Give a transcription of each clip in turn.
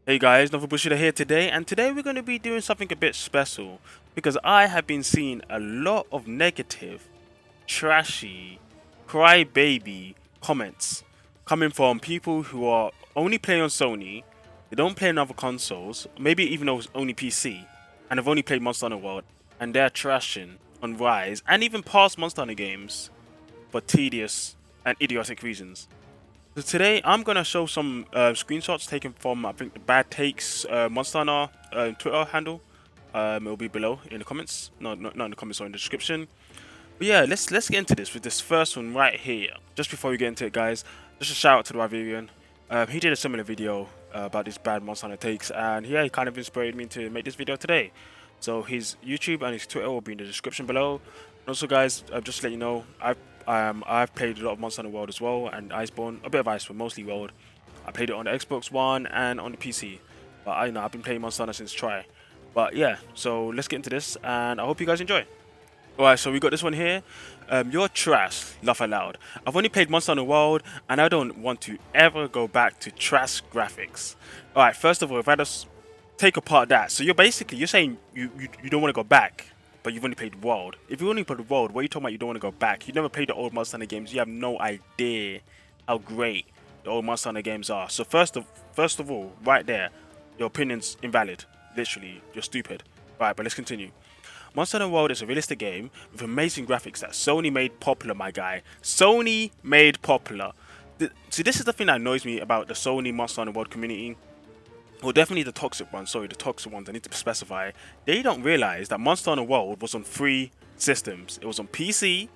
Hey guys, Nova Bushida here today, and today we're going to be doing something a bit special because I have been seeing a lot of negative, trashy, crybaby comments coming from people who are only playing on Sony, they don't play on other consoles, maybe even though it's only PC, and have only played Monster Hunter World, and they're trashing on Rise and even past Monster Hunter games for tedious and idiotic reasons. So today I'm gonna show some screenshots taken from I think the Bad Takes Monster Hunter Twitter handle. It'll be below in the comments. No, not in the comments or in the description. But yeah, let's get into this with this first one right here. Just before we get into it, guys, just a shout out to the Wyverian. He did a similar video about this bad Monster Hunter takes, and yeah, he kind of inspired me to make this video today. So his YouTube and his Twitter will be in the description below. And also, guys, just to let you know, I've played a lot of Monster Hunter World as well, and Iceborne, a bit of Iceborne, mostly World. I played it on the Xbox One and on the PC, but I've been playing Monster Hunter since try. But yeah, so let's get into this, and I hope you guys enjoy. Alright, so we got this one here. You're trash, laugh aloud. I've only played Monster Hunter World, and I don't want to ever go back to trash graphics. Alright, first of all, if I just take apart that, so you're saying you don't want to go back, but you've only played World. If you only played World, what are you talking about? You don't want to go back. You never played the old Monster Hunter games. You have no idea how great the old Monster Hunter games are. So first of all, right there, your opinion's invalid. Literally, you're stupid. Right, but let's continue. Monster Hunter World is a realistic game with amazing graphics that Sony made popular, my guy. Sony made popular. See, this is the thing that annoys me about the Sony Monster Hunter World community. Well, definitely the toxic ones. Sorry, the toxic ones. I need to specify. They don't realize that Monster Hunter World was on 3 systems. It was on PC,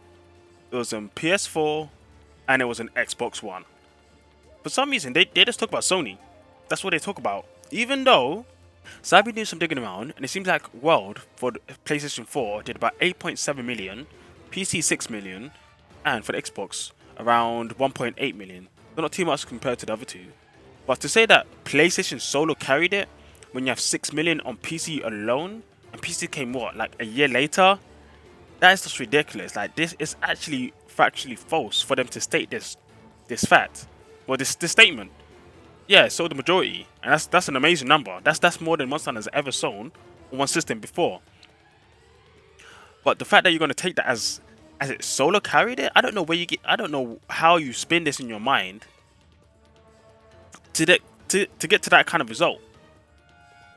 it was on PS4, and it was on Xbox One. For some reason, they just talk about Sony. That's what they talk about. Even though, so I've been doing some digging around, and it seems like World for the PlayStation 4 did about 8.7 million, PC 6 million, and for the Xbox around 1.8 million. So not too much compared to the other two. But to say that PlayStation solo carried it when you have 6 million on PC alone, and PC came what, like a year later? That is just ridiculous. Like, this is actually factually false for them to state this fact. Well, this statement. Yeah, it sold the majority, and that's an amazing number. That's more than Monster Hunter has ever sold on one system before. But the fact that you're gonna take that as it solo carried it, I don't know where you get. I don't know how you spin this in your mind to get to that kind of result.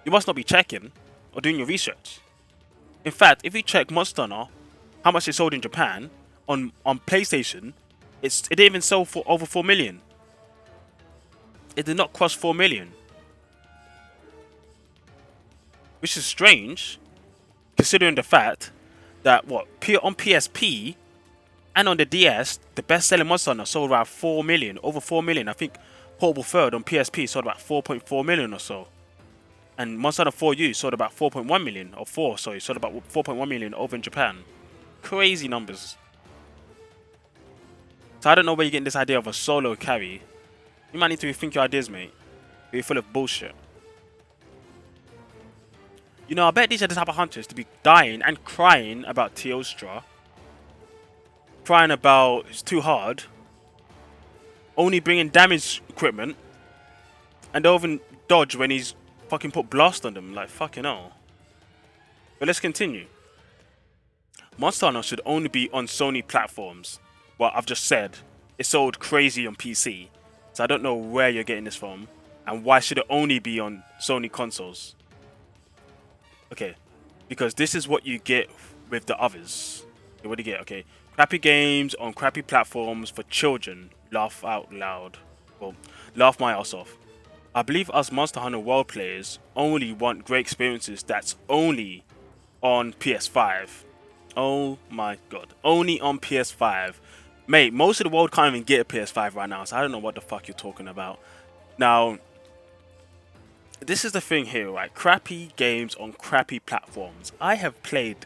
You must not be checking or doing your research. In fact, if you check Monster Hunter, how much it sold in Japan on PlayStation, it didn't even sell for over 4 million. It did not cross 4 million. Which is strange, considering the fact that on PSP and on the DS, the best-selling Monster Hunter sold around 4 million, over 4 million. I think Portable Third on PSP sold about 4.4 million or so. And Monster Hunter 4U sold about 4.1 million, or 4, sorry, sold about 4.1 million over in Japan. Crazy numbers. So I don't know where you're getting this idea of a solo carry. You might need to rethink your ideas, mate. You're full of bullshit. You know, I bet these are the type of hunters to be dying and crying about Teostra. Crying about it's too hard. Only bringing damage equipment. And they'll even dodge when he's fucking put blast on them. Like, fucking hell. But let's continue. Monster Hunter should only be on Sony platforms. Well, I've just said it sold crazy on PC. So I don't know where you're getting this from. And why should it only be on Sony consoles? Okay, because this is what you get with the others. Okay, what do you get? Okay, crappy games on crappy platforms for children. Laugh out loud. Well, laugh my ass off. I believe us Monster Hunter World players only want great experiences that's only on PS5. Oh my god, only on PS5. Mate, most of the world can't even get a PS5 right now, so I don't know what the fuck you're talking about. Now, this is the thing here, right? Crappy games on crappy platforms. I have played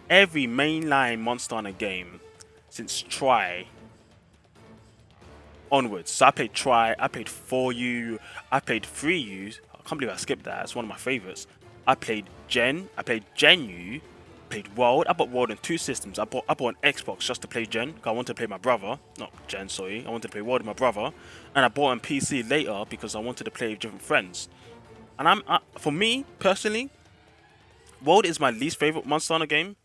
every mainline Monster Hunter game since Try onwards. So I played Try, I played 4U, I played 3U. I can't believe I skipped that. It's one of my favorites. I played Gen U, played World. I bought World on 2 systems. I bought an Xbox just to play Gen. I wanted to play my brother. Not Gen, sorry. I wanted to play World with my brother. And I bought on PC later because I wanted to play with different friends. And for me personally, World is my least favorite Monster Hunter game.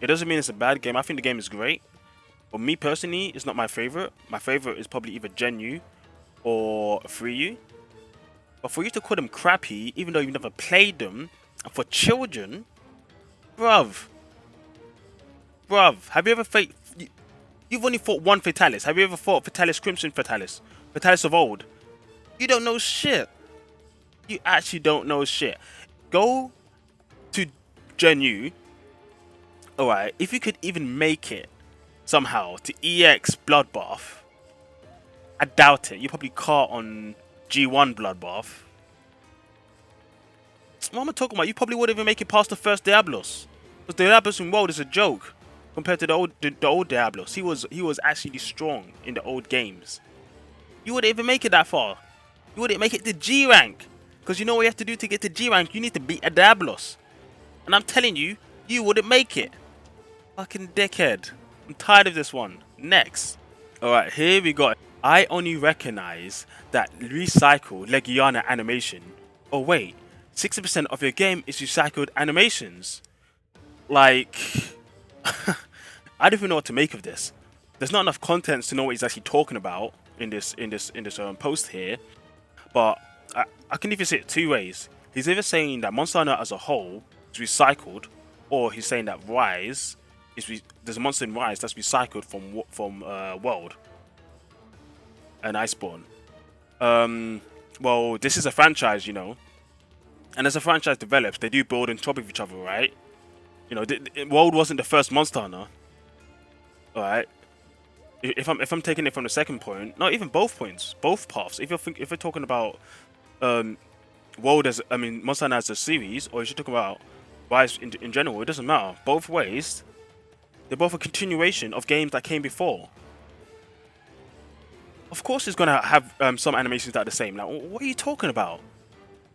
It doesn't mean it's a bad game. I think the game is great. But me personally, it's not my favorite. My favorite is probably either Gen or Free. But for you to call them crappy, even though you've never played them, and for children, bruv, have you ever fought? You've only fought one Fatalis. Have you ever fought Fatalis Crimson Fatalis? Fatalis of old? You don't know shit. You actually don't know shit. Go to Gen alright, if you could even make it somehow to EX Bloodbath, I doubt it. You probably caught on G1 Bloodbath. What am I talking about? You probably wouldn't even make it past the first Diablos. Because the Diablos in World is a joke compared to the old Diablos. He was actually strong in the old games. You wouldn't even make it that far. You wouldn't make it to G rank. Because you know what you have to do to get to G rank? You need to beat a Diablos. And I'm telling you, you wouldn't make it. Fucking dickhead. I'm tired of this one. Next. Alright, here we go. I only recognize that recycled Legiana animation. Oh wait, 60% of your game is recycled animations. Like, I don't even know what to make of this. There's not enough content to know what he's actually talking about in this post here. But I can even see it two ways. He's either saying that Monster Hunter as a whole is recycled, or he's saying that Rise is there's a monster in Rise that's recycled from World and Iceborne. Well, this is a franchise, you know, and as a franchise develops, they do build on top of each other, right? You know, World wasn't the first Monster Hunter, all right? If I'm taking it from the second point, not even both points, both paths. If you're talking about World as Monster Hunter as a series, or if you're talking about Rise in general, it doesn't matter. Both ways, they're both a continuation of games that came before. Of course, it's gonna have some animations that are the same. Like, what are you talking about?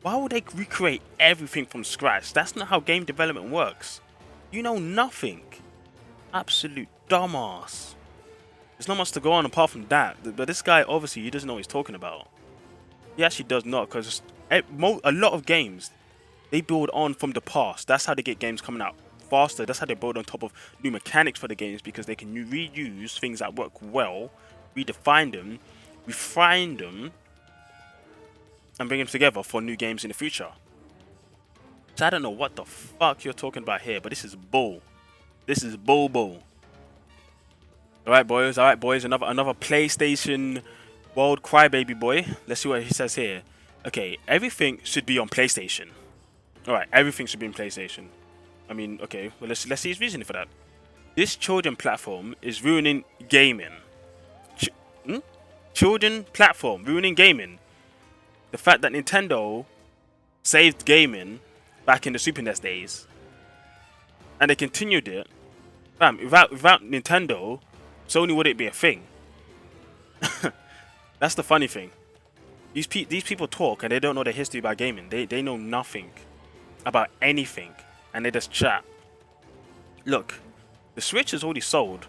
Why would they recreate everything from scratch? That's not how game development works. You know nothing. Absolute dumbass. There's not much to go on apart from that. But this guy, obviously, he doesn't know what he's talking about. He actually does not, because a lot of games, they build on from the past. That's how they get games coming out faster. That's how they build on top of new mechanics for the games, because they can reuse things that work well, redefine them, refine them, and bring them together for new games in the future. So I don't know what the fuck you're talking about here, but this is bull. This is bull. Alright boys, another PlayStation World Crybaby boy. Let's see what he says here. Okay, everything should be on PlayStation. Alright, everything should be on PlayStation. I mean, okay, well let's see his reasoning for that. This children platform is ruining gaming. Children platform ruining gaming. The fact that Nintendo saved gaming back in the Super NES days, and they continued it. Fam, without Nintendo, Sony wouldn't be a thing. That's the funny thing. These people talk and they don't know the history about gaming. They know nothing about anything, and they just chat. Look, the Switch has already sold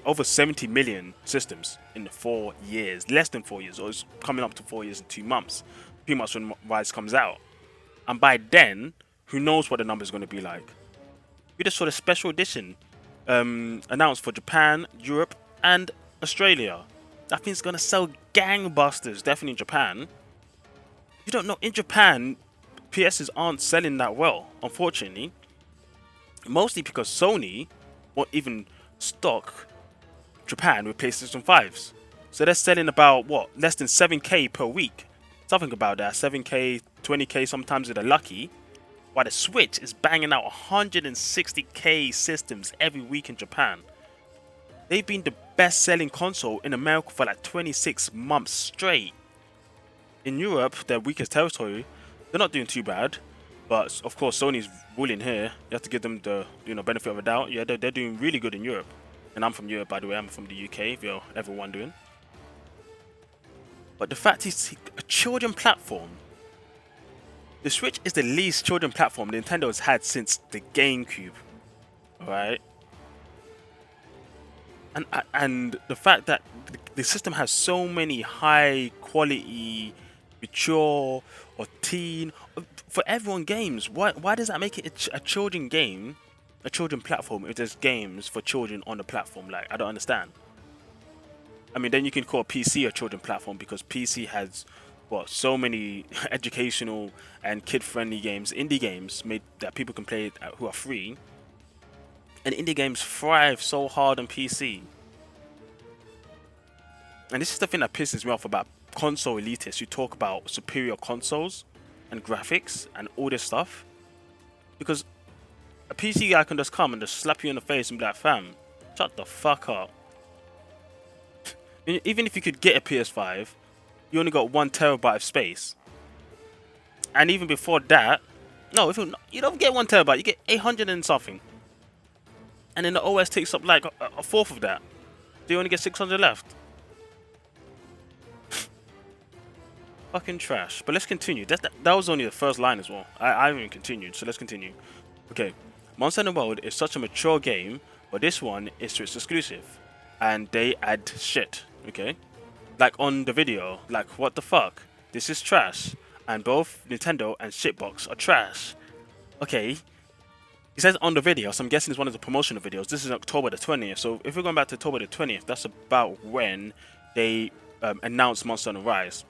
over 70 million systems in 4 years, less than 4 years, or it's coming up to 4 years and 2 months, pretty much when Rise comes out. And by then, who knows what the number is going to be like. We just saw the special edition announced for Japan, Europe, and Australia. That thing's going to sell gangbusters, definitely in Japan. You don't know, in Japan, PSs aren't selling that well, unfortunately. Mostly because Sony won't even stock Japan with PlayStation 5s. So they're selling about, what, less than 7k per week. Something about that, 7k, 20k sometimes if they're lucky. While the Switch is banging out 160k systems every week in Japan. They've been the best-selling console in America for like 26 months straight. In Europe, their weakest territory, they're not doing too bad. But of course, Sony's ruling here. You have to give them the benefit of a doubt. Yeah, they're doing really good in Europe. And I'm from Europe, by the way. I'm from the UK, if you're ever wondering. But the fact is, a children platform. The Switch is the least children platform Nintendo has had since the GameCube. Alright? And the fact that the system has so many high quality mature or teen, for everyone games. Why does that make it a children game, a children platform if there's games for children on the platform? Like, I don't understand. I mean, then you can call PC a children platform because PC has what, so many educational and kid-friendly games, indie games made that people can play who are free. And indie games thrive so hard on PC. And this is the thing that pisses me off about console elitists who talk about superior consoles and graphics and all this stuff. Because a PC guy can just come and just slap you in the face and be like, fam, shut the fuck up. Even if you could get a PS5, you only got 1 terabyte of space. And even before that, no, if you don't get 1 terabyte, you get 800 and something. And then the OS takes up like a fourth of that. So you only get 600 left. Fucking trash. But let's continue. That was only the first line as well. I haven't even continued, so let's continue. Okay. Monster Hunter World is such a mature game, but this one is Switch exclusive. And they add shit, okay? Like on the video, like what the fuck? This is trash. And both Nintendo and Shitbox are trash. Okay. He says on the video, so I'm guessing it's one of the promotional videos. This is October the 20th. So if we're going back to October the 20th, that's about when they announced Monster Hunter Rise.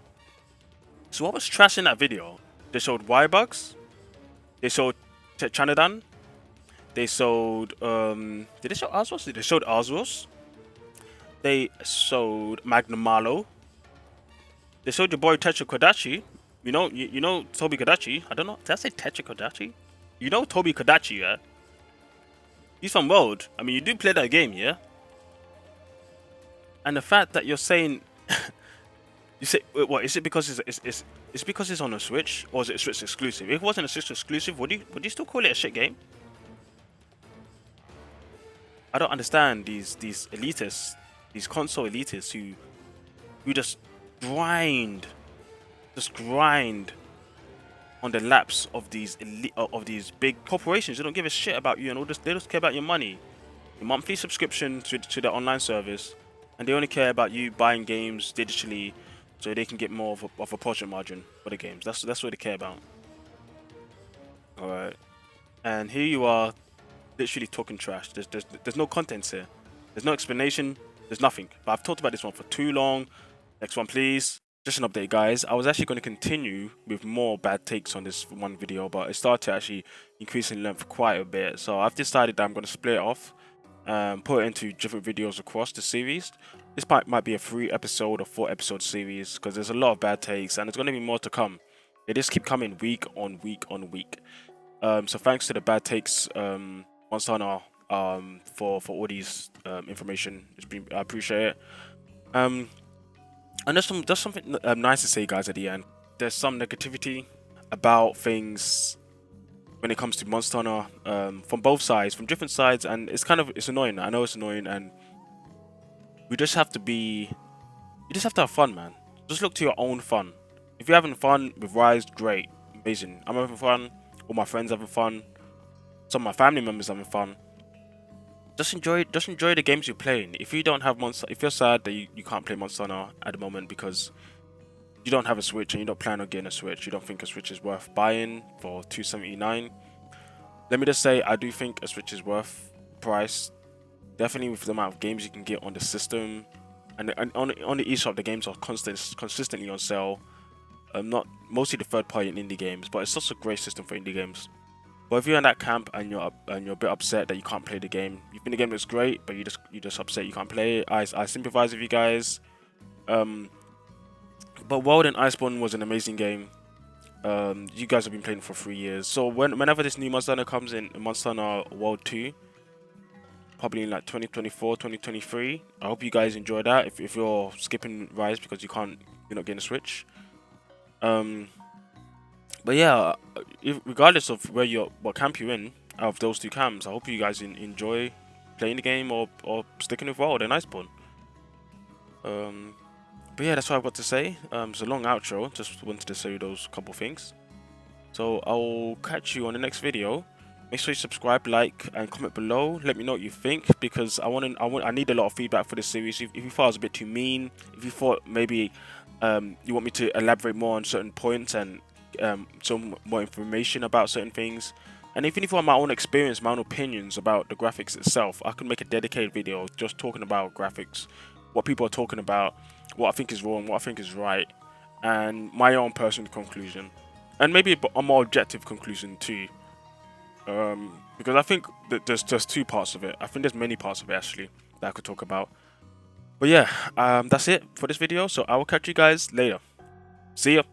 So what was trash in that video? They showed Y-Bugs. They showed Chanadan. They showed did they show Oswos? They showed Oswos. They showed Magnamalo. They showed your boy Tetra Kodachi. You know Toby Kodachi. I don't know. Did I say Tetra Kodachi? You know Toby Kodachi, yeah? He's from World. I mean, you do play that game, yeah? And the fact that you're saying, you say, what is it because it's because it's on a Switch, or is it Switch exclusive? If it wasn't a Switch exclusive, would you still call it a shit game? I don't understand these elitists, these console elitists who just grind on the laps of these big corporations. They don't give a shit about you, and they just care about your money, your monthly subscription to the online service, and they only care about you buying games digitally, so they can get more of a profit margin for the games. That's what they care about. All right, and here you are, literally talking trash. There's no content here. There's no explanation. There's nothing. But I've talked about this one for too long. Next one, please. Just an update, guys. I was actually going to continue with more bad takes on this one video, but it started to actually increase in length quite a bit. So I've decided that I'm going to split it off, put it into different videos across the series. This might be a 3-episode or 4-episode series because there's a lot of bad takes, and there's going to be more to come. They just keep coming week on week on week. So thanks to the bad takes, Monster Hunter, for all these information. I appreciate it. And there's something nice to say, guys, at the end. There's some negativity about things when it comes to Monster Hunter, from both sides, from different sides, and it's annoying. I know it's annoying, and you just have to have fun, man. Just look to your own fun. If you're having fun with Rise, great, amazing. I'm having fun. All my friends having fun. Some of my family members having fun. Just enjoy the games you're playing. If you don't have if you're sad that you can't play Monster Hunter at the moment because you don't have a Switch and you don't plan on getting a Switch, you don't think a Switch is worth buying for $279. Let me just say, I do think a Switch is worth the price. Definitely with the amount of games you can get on the system, and on the eShop, the games are consistently on sale. Not mostly the third-party and indie games, but it's also a great system for indie games. But if you're in that camp and you're a bit upset that you can't play the game, you think the game looks great, but you're just upset you can't play it, I sympathize with you guys. But World and Iceborne was an amazing game. You guys have been playing for 3 years, so whenever this new Monster Hunter comes in, Monster Hunter World 2, probably in like 2024, 2023, I hope you guys enjoy that. If you're skipping Rise because you're not getting a Switch. But yeah, regardless of what camp you're in, out of those two camps, I hope you guys enjoy playing the game or sticking with World and Iceborne. But yeah, that's what I've got to say. It's a long outro. Just wanted to say those couple things. So I'll catch you on the next video. Make sure you subscribe, like, and comment below. Let me know what you think, because I need a lot of feedback for this series. If you thought I was a bit too mean, if you thought maybe you want me to elaborate more on certain points and some more information about certain things. And even if you want my own experience, my own opinions about the graphics itself, I can make a dedicated video just talking about graphics, what people are talking about, what I think is wrong, what I think is right, and my own personal conclusion, and maybe a more objective conclusion too. Because I think that there's just two parts of it. I think there's many parts of it actually that I could talk about. But yeah, that's it for this video. So I will catch you guys later. See ya.